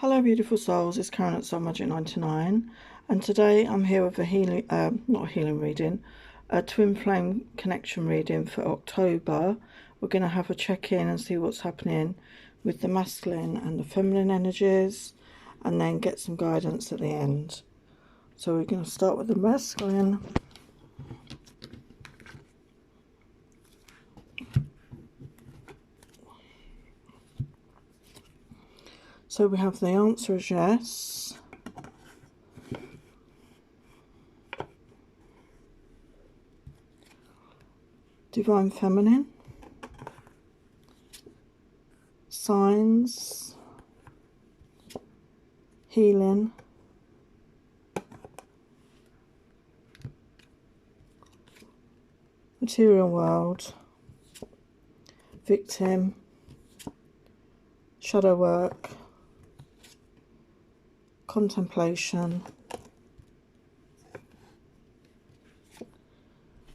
Hello beautiful souls, it's Karen at Soul Magic 99 and today I'm here with a healing, not a healing reading, a twin flame connection reading for October. We're going to have a check-in and see what's happening with the masculine and the feminine energies and then get some guidance at the end. So we're going to start with the masculine. So we have the answer is yes. Divine Feminine. Signs. Healing. Material World. Victim. Shadow Work. Contemplation.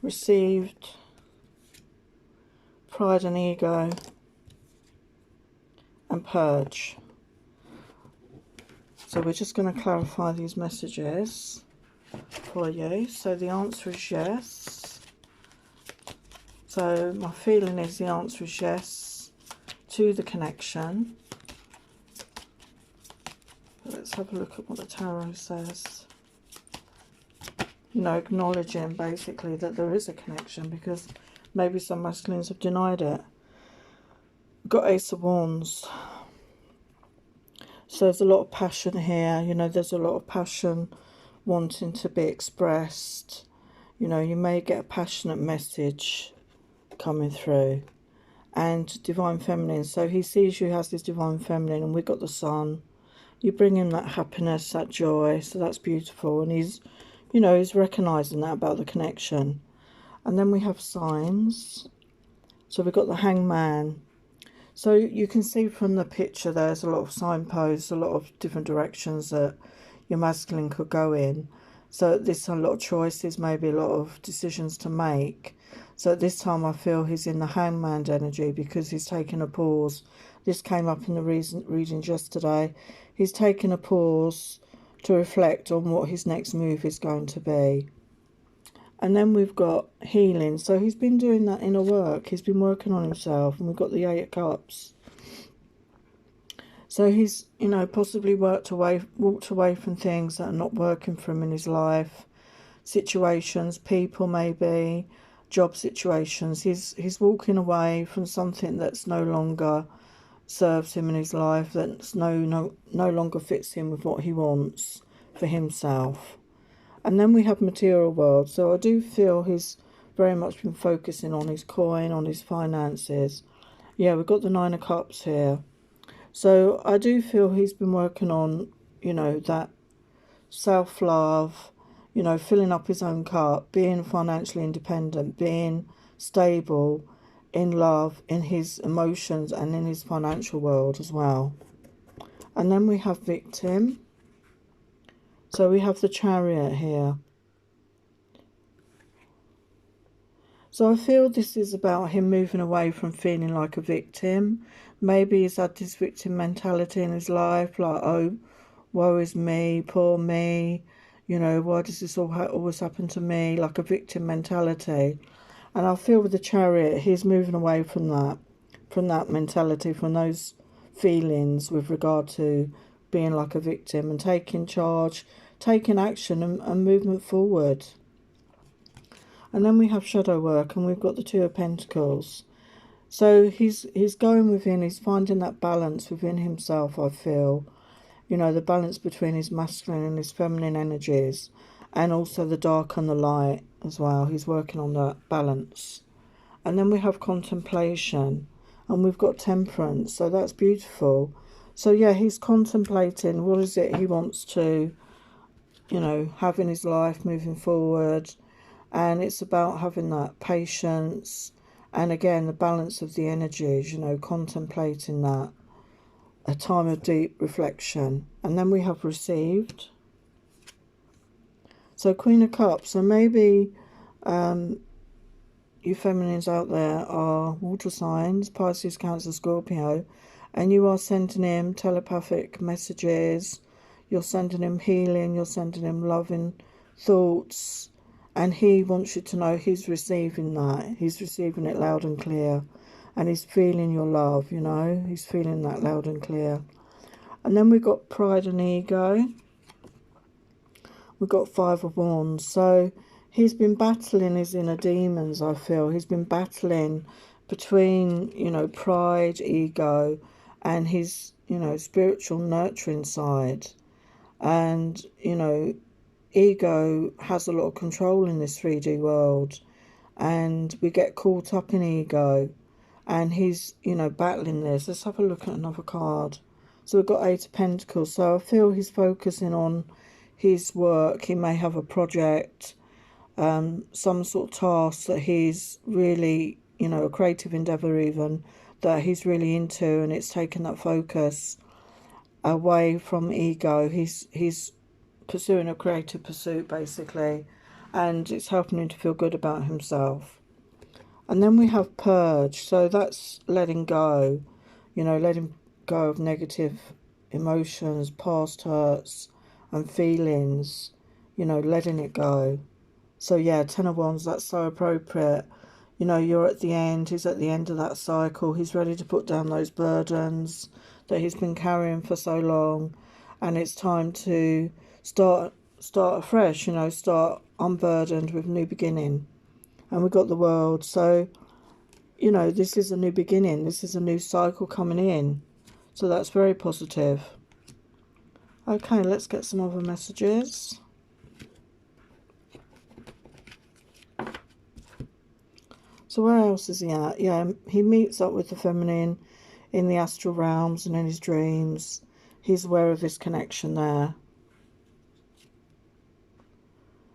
Received. Pride and Ego. And Purge. So we're just going to clarify these messages for you. So the answer is yes. So my feeling is the answer is yes to the connection. Let's have a look at what the tarot says. You know, acknowledging basically that there is a connection, because maybe some masculines have denied it. Got Ace of Wands. So there's a lot of passion here. You know, there's a lot of passion wanting to be expressed. You know, you may get a passionate message coming through. And Divine Feminine. So he sees you as this Divine Feminine, and we've got the Sun. You bring him that happiness, that joy, so that's beautiful. And he's, you know, he's recognising that about the connection. And then we have signs. So we've got the Hangman. So you can see from the picture there's a lot of signposts, a lot of different directions that your masculine could go in. So there's a lot of choices, maybe a lot of decisions to make. So at this time I feel he's in the Hangman energy because he's taken a pause. This came up in the readings yesterday. He's taken a pause to reflect on what his next move is going to be. And then we've got healing. So he's been doing that inner work. He's been working on himself. And we've got the 8 of Cups. So he's, you know, possibly walked away from things that are not working for him in his life. Situations, people maybe, job situations. He's walking away from something that's no longer serves him in his life, that's no longer fits him with what he wants for himself. And then we have Material World. So I do feel he's very much been focusing on his coin, on his finances. Yeah, we've got the 9 of Cups here. So I do feel he's been working on, you know, that self-love, you know, filling up his own cup, being financially independent, being stable in love, in his emotions and in his financial world as well. And then we have Victim. So we have the Chariot here. So I feel this is about him moving away from feeling like a victim. Maybe he's had this victim mentality in his life, like, oh, woe is me, poor me, you know, why does this always happen to me, like a victim mentality. And I feel with the Chariot, he's moving away from that mentality, from those feelings with regard to being like a victim and taking charge, taking action and movement forward. And then we have Shadow Work, and we've got the 2 of Pentacles. So he's going within, he's finding that balance within himself, I feel. You know, the balance between his masculine and his feminine energies, and also the dark and the light as well. He's working on that balance. And then we have Contemplation, and we've got Temperance. So that's beautiful. So yeah, he's contemplating what is it he wants to, you know, have in his life moving forward. And it's about having that patience, and again the balance of the energies, you know, contemplating that, a time of deep reflection. And then we have Received. So Queen of Cups. So maybe you feminines out there are water signs, Pisces, Cancer, Scorpio, And you are sending him telepathic messages, you're sending him healing, you're sending him loving thoughts, and he wants you to know he's receiving that. He's receiving it loud and clear, and he's feeling your love, you know, he's feeling that loud and clear. And then we've got pride and ego. We've got 5 of Wands. So he's been battling his inner demons, I feel. He's been battling between, you know, pride, ego, and his, you know, spiritual nurturing side. And, you know, ego has a lot of control in this 3D world. And we get caught up in ego. And he's, you know, battling this. Let's have a look at another card. So we've got 8 of Pentacles. So I feel he's focusing on his work. He may have a project, some sort of task that he's really, you know, a creative endeavour even, that he's really into, and it's taken that focus away from ego. He's pursuing a creative pursuit, basically, and it's helping him to feel good about himself. And then we have purge. So that's letting go, you know, letting go of negative emotions, past hurts and feelings, you know, letting it go. So yeah, 10 of Wands, that's so appropriate. You know, you're at the end, he's at the end of that cycle. He's ready to put down those burdens that he's been carrying for so long. And it's time to start afresh, you know, start unburdened with new beginning. And we've got the World. So, you know, this is a new beginning. This is a new cycle coming in. So that's very positive. Okay, let's get some other messages. So where else is he at? Yeah, he meets up with the feminine in the astral realms and in his dreams. He's aware of this connection there.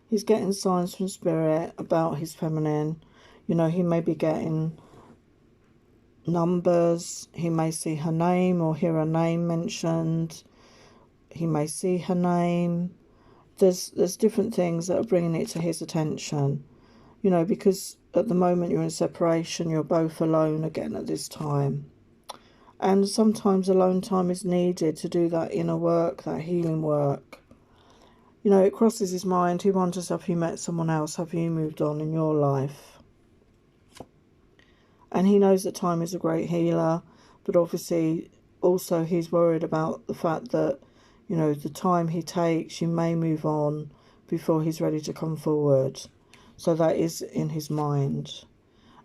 He's getting signs from spirit about his feminine. You know, he may be getting numbers. He may see her name or hear her name mentioned. He may see her name. There's different things that are bringing it to his attention. You know, because at the moment you're in separation, you're both alone again at this time. And sometimes alone time is needed to do that inner work, that healing work. You know, it crosses his mind. He wonders, have you met someone else? Have you moved on in your life? And he knows that time is a great healer. But obviously, also he's worried about the fact that, you know, the time he takes, you may move on before he's ready to come forward. So that is in his mind.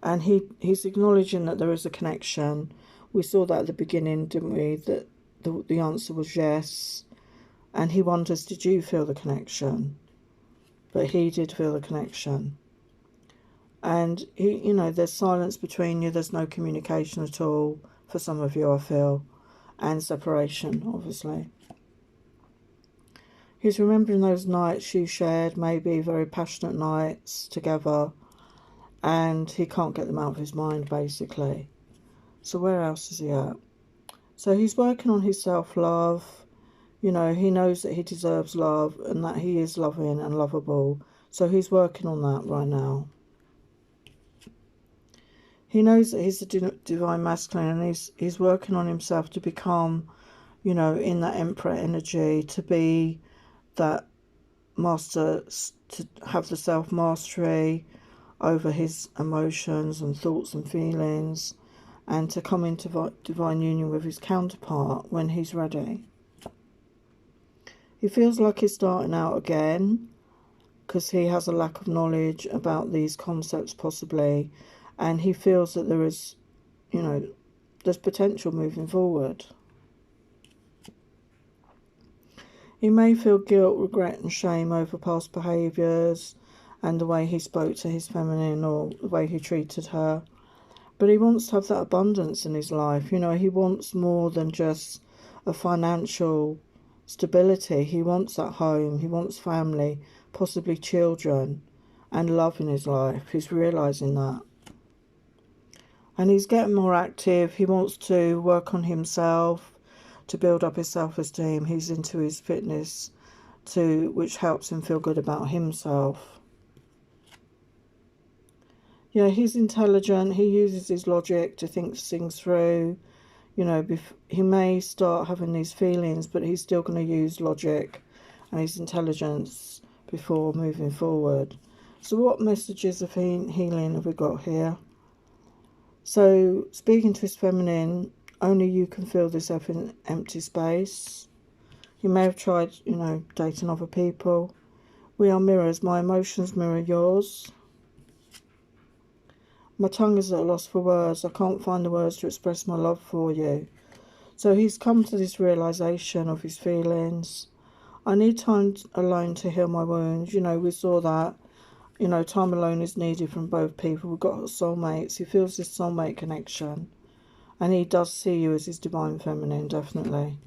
And he's acknowledging that there is a connection. We saw that at the beginning, didn't we? That the answer was yes. And he wonders, did you feel the connection? But he did feel the connection. And, you know, there's silence between you. There's no communication at all for some of you, I feel. And separation, obviously. He's remembering those nights you shared, maybe very passionate nights together. And he can't get them out of his mind, basically. So where else is he at? So he's working on his self-love. You know, he knows that he deserves love and that he is loving and lovable. So he's working on that right now. He knows that he's a divine masculine, and he's working on himself to become, you know, in that emperor energy, to be that master, to have the self-mastery over his emotions and thoughts and feelings, and to come into divine union with his counterpart when he's ready. He feels like he's starting out again because he has a lack of knowledge about these concepts possibly, and he feels that there is, you know, there's potential moving forward. He may feel guilt, regret and shame over past behaviours and the way he spoke to his feminine or the way he treated her. But he wants to have that abundance in his life. You know, he wants more than just a financial stability. He wants that home. He wants family, possibly children and love in his life. He's realising that. And he's getting more active. He wants to work on himself, to build up his self-esteem. He's into his fitness, which helps him feel good about himself. Yeah, he's intelligent. He uses his logic to think things through. You know, he may start having these feelings, but he's still going to use logic and his intelligence before moving forward. So what messages of healing have we got here? So, speaking to his feminine, only you can fill this empty space. You may have tried, you know, dating other people. We are mirrors. My emotions mirror yours. My tongue is at a loss for words. I can't find the words to express my love for you. So he's come to this realization of his feelings. I need time alone to heal my wounds. You know, we saw that. You know, time alone is needed from both people. We've got soulmates. He feels this soulmate connection. And he does see you as his divine feminine, definitely.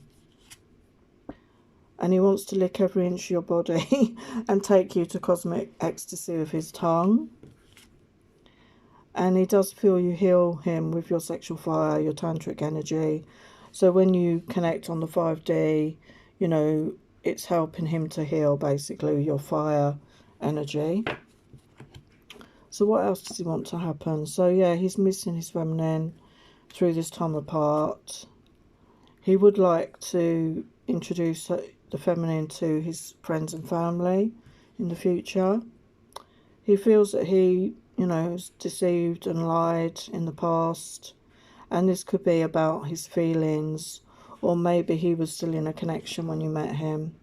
And he wants to lick every inch of your body and take you to cosmic ecstasy with his tongue. And he does feel you heal him with your sexual fire, your tantric energy. So when you connect on the 5D, you know, it's helping him to heal, basically, your fire energy. So what else does he want to happen? So yeah, he's missing his feminine through this time apart. He would like to introduce the feminine to his friends and family in the future. He feels that he, you know, was deceived and lied in the past, and this could be about his feelings, or maybe he was still in a connection when you met him.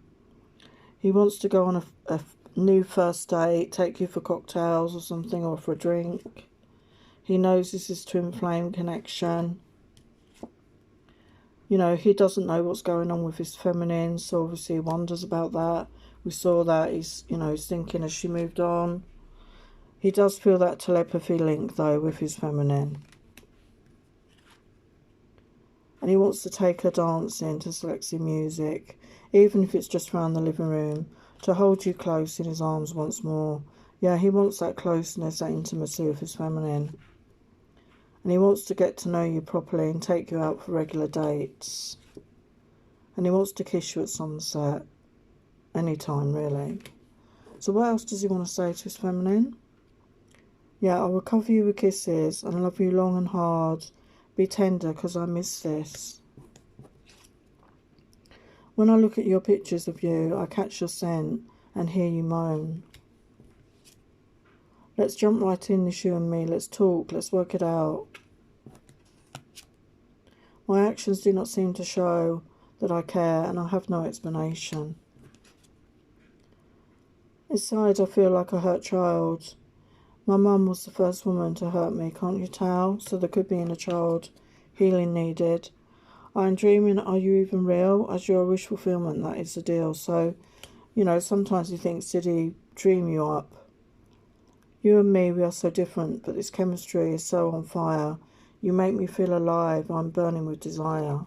He wants to go on a new first date, take you for cocktails or something, or for a drink. He knows this is twin flame connection. You know, he doesn't know what's going on with his feminine, so obviously he wonders about that. We saw that he's, you know, he's thinking as she moved on. He does feel that telepathy link, though, with his feminine. And he wants to take her dancing to sexy music, even if it's just around the living room, to hold you close in his arms once more. Yeah, he wants that closeness, that intimacy with his feminine. And he wants to get to know you properly and take you out for regular dates. And he wants to kiss you at sunset. Anytime, really. So what else does he want to say to his feminine? Yeah, I will cover you with kisses and love you long and hard. Be tender, because I miss this. When I look at your pictures of you, I catch your scent and hear you moan. Let's jump right in, this you and me. Let's talk. Let's work it out. My actions do not seem to show that I care, and I have no explanation. Inside, I feel like a hurt child. My mum was the first woman to hurt me, can't you tell? So there could be inner child healing needed. I am dreaming, are you even real? As you're a wish fulfillment, that is the deal. So, you know, sometimes he thinks, did he dream you up? You and me, we are so different, but this chemistry is so on fire. You make me feel alive. I'm burning with desire.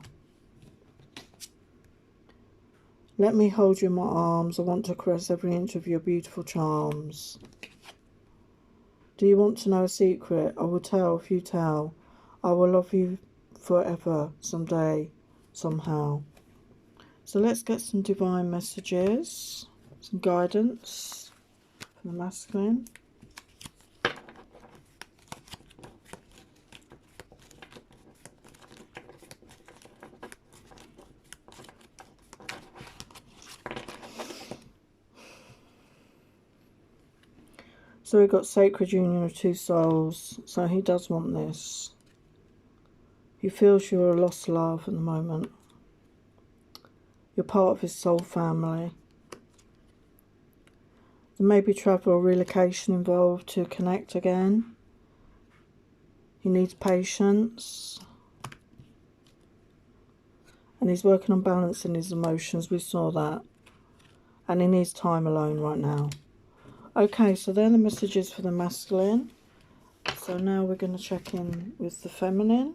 Let me hold you in my arms. I want to caress every inch of your beautiful charms. Do you want to know a secret? I will tell if you tell. I will love you forever, someday, somehow. So let's get some divine messages, some guidance from the masculine. So we've got sacred union of two souls. So he does want this. He feels you're a lost love at the moment. You're part of his soul family. There may be travel or relocation involved to connect again. He needs patience. And he's working on balancing his emotions. We saw that. And he needs time alone right now. Okay, so they're the messages for the masculine. So now we're going to check in with the feminine.